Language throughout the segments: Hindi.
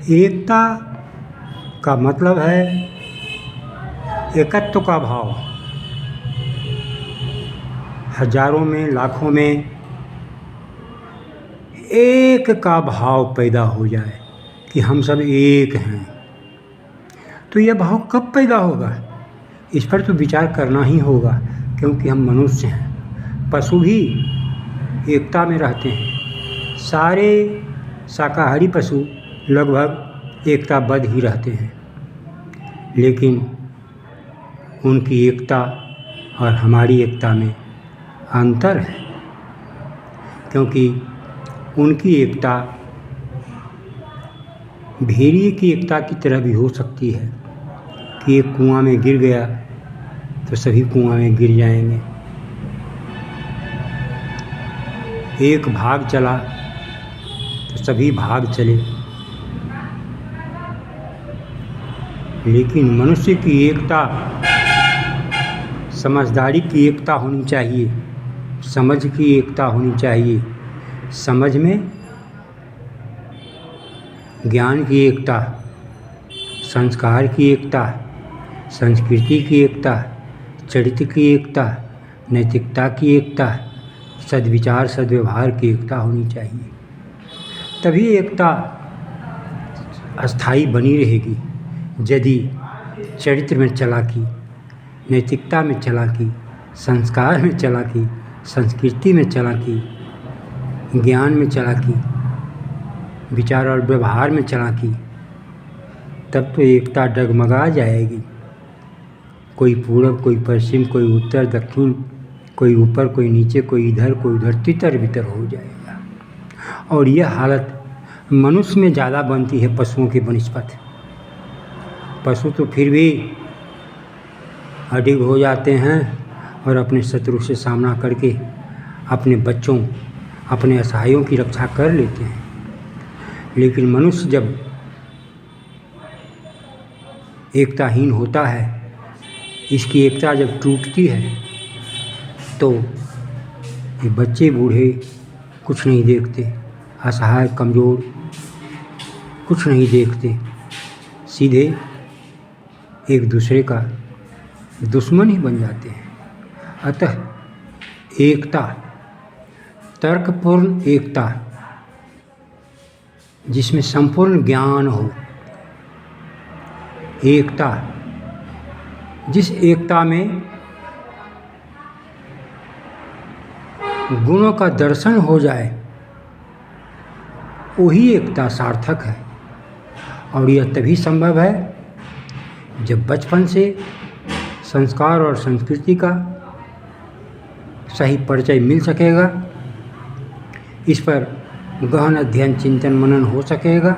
एकता का मतलब है एकत्व का भाव। हजारों में, लाखों में एक का भाव पैदा हो जाए कि हम सब एक हैं। तो यह भाव कब पैदा होगा, इस पर तो विचार करना ही होगा, क्योंकि हम मनुष्य हैं। पशु भी एकता में रहते हैं। सारे शाकाहारी पशु लगभग एकताबद्ध ही रहते हैं, लेकिन उनकी एकता और हमारी एकता में अंतर है। क्योंकि उनकी एकता भेड़िए की एकता की तरह भी हो सकती है कि एक कुआं में गिर गया तो सभी कुआं में गिर जाएंगे। एक भाग चला तो सभी भाग चले। लेकिन मनुष्य की एकता समझदारी की एकता होनी चाहिए, समझ की एकता होनी चाहिए। समझ में ज्ञान की एकता, संस्कार की एकता, संस्कृति की एकता, चरित्र की एकता, नैतिकता की एकता, सद्विचार सद्व्यवहार की एकता होनी चाहिए। तभी एकता अस्थायी बनी रहेगी। यदि चरित्र में चालाकी, नैतिकता में चालाकी, संस्कार में चालाकी, संस्कृति में चालाकी, ज्ञान में चालाकी, विचार और व्यवहार में चालाकी, तब तो एकता डगमगा जाएगी। कोई पूरब, कोई पश्चिम, कोई उत्तर दक्षिण, कोई ऊपर, कोई नीचे, कोई इधर, कोई उधर, तितर बितर हो जाएगा। और यह हालत मनुष्य में ज़्यादा बनती है पशुओं के बनिस्पत। पशु तो फिर भी अडिग हो जाते हैं और अपने शत्रु से सामना करके अपने बच्चों, अपने असहायों की रक्षा कर लेते हैं। लेकिन मनुष्य जब एकताहीन होता है, इसकी एकता जब टूटती है, तो ये बच्चे बूढ़े कुछ नहीं देखते, असहाय कमज़ोर कुछ नहीं देखते, सीधे एक दूसरे का दुश्मन ही बन जाते हैं। अतः एकता, तर्कपूर्ण एकता, जिसमें संपूर्ण ज्ञान हो, एकता, जिस एकता में गुणों का दर्शन हो जाए, वही एकता सार्थक है। और यह तभी संभव है जब बचपन से संस्कार और संस्कृति का सही परिचय मिल सकेगा, इस पर गहन अध्ययन, चिंतन, मनन हो सकेगा।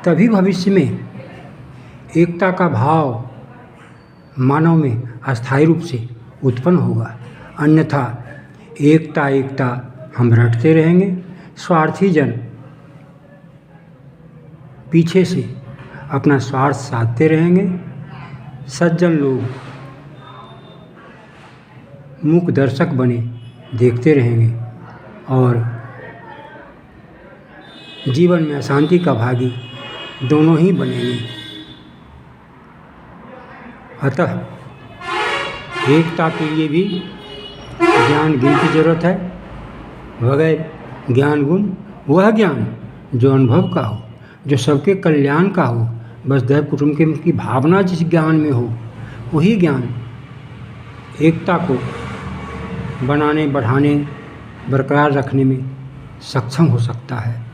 तभी भविष्य में एकता का भाव मानव में अस्थायी रूप से उत्पन्न होगा। अन्यथा एकता एकता हम रटते रहेंगे। स्वार्थी जन पीछे से अपना स्वार्थ साधते रहेंगे। सज्जन लोग मूक दर्शक बने देखते रहेंगे और जीवन में अशांति का भागी दोनों ही बनेंगे। अतः एकता के लिए भी ज्ञान गुण की जरूरत है। बगैर ज्ञान गुण वह ज्ञान जो अनुभव का हो, जो सबके कल्याण का हो, वसुधैव कुटुम्बकम की भावना जिस ज्ञान में हो, वही ज्ञान एकता को बनाने, बढ़ाने, बरकरार रखने में सक्षम हो सकता है।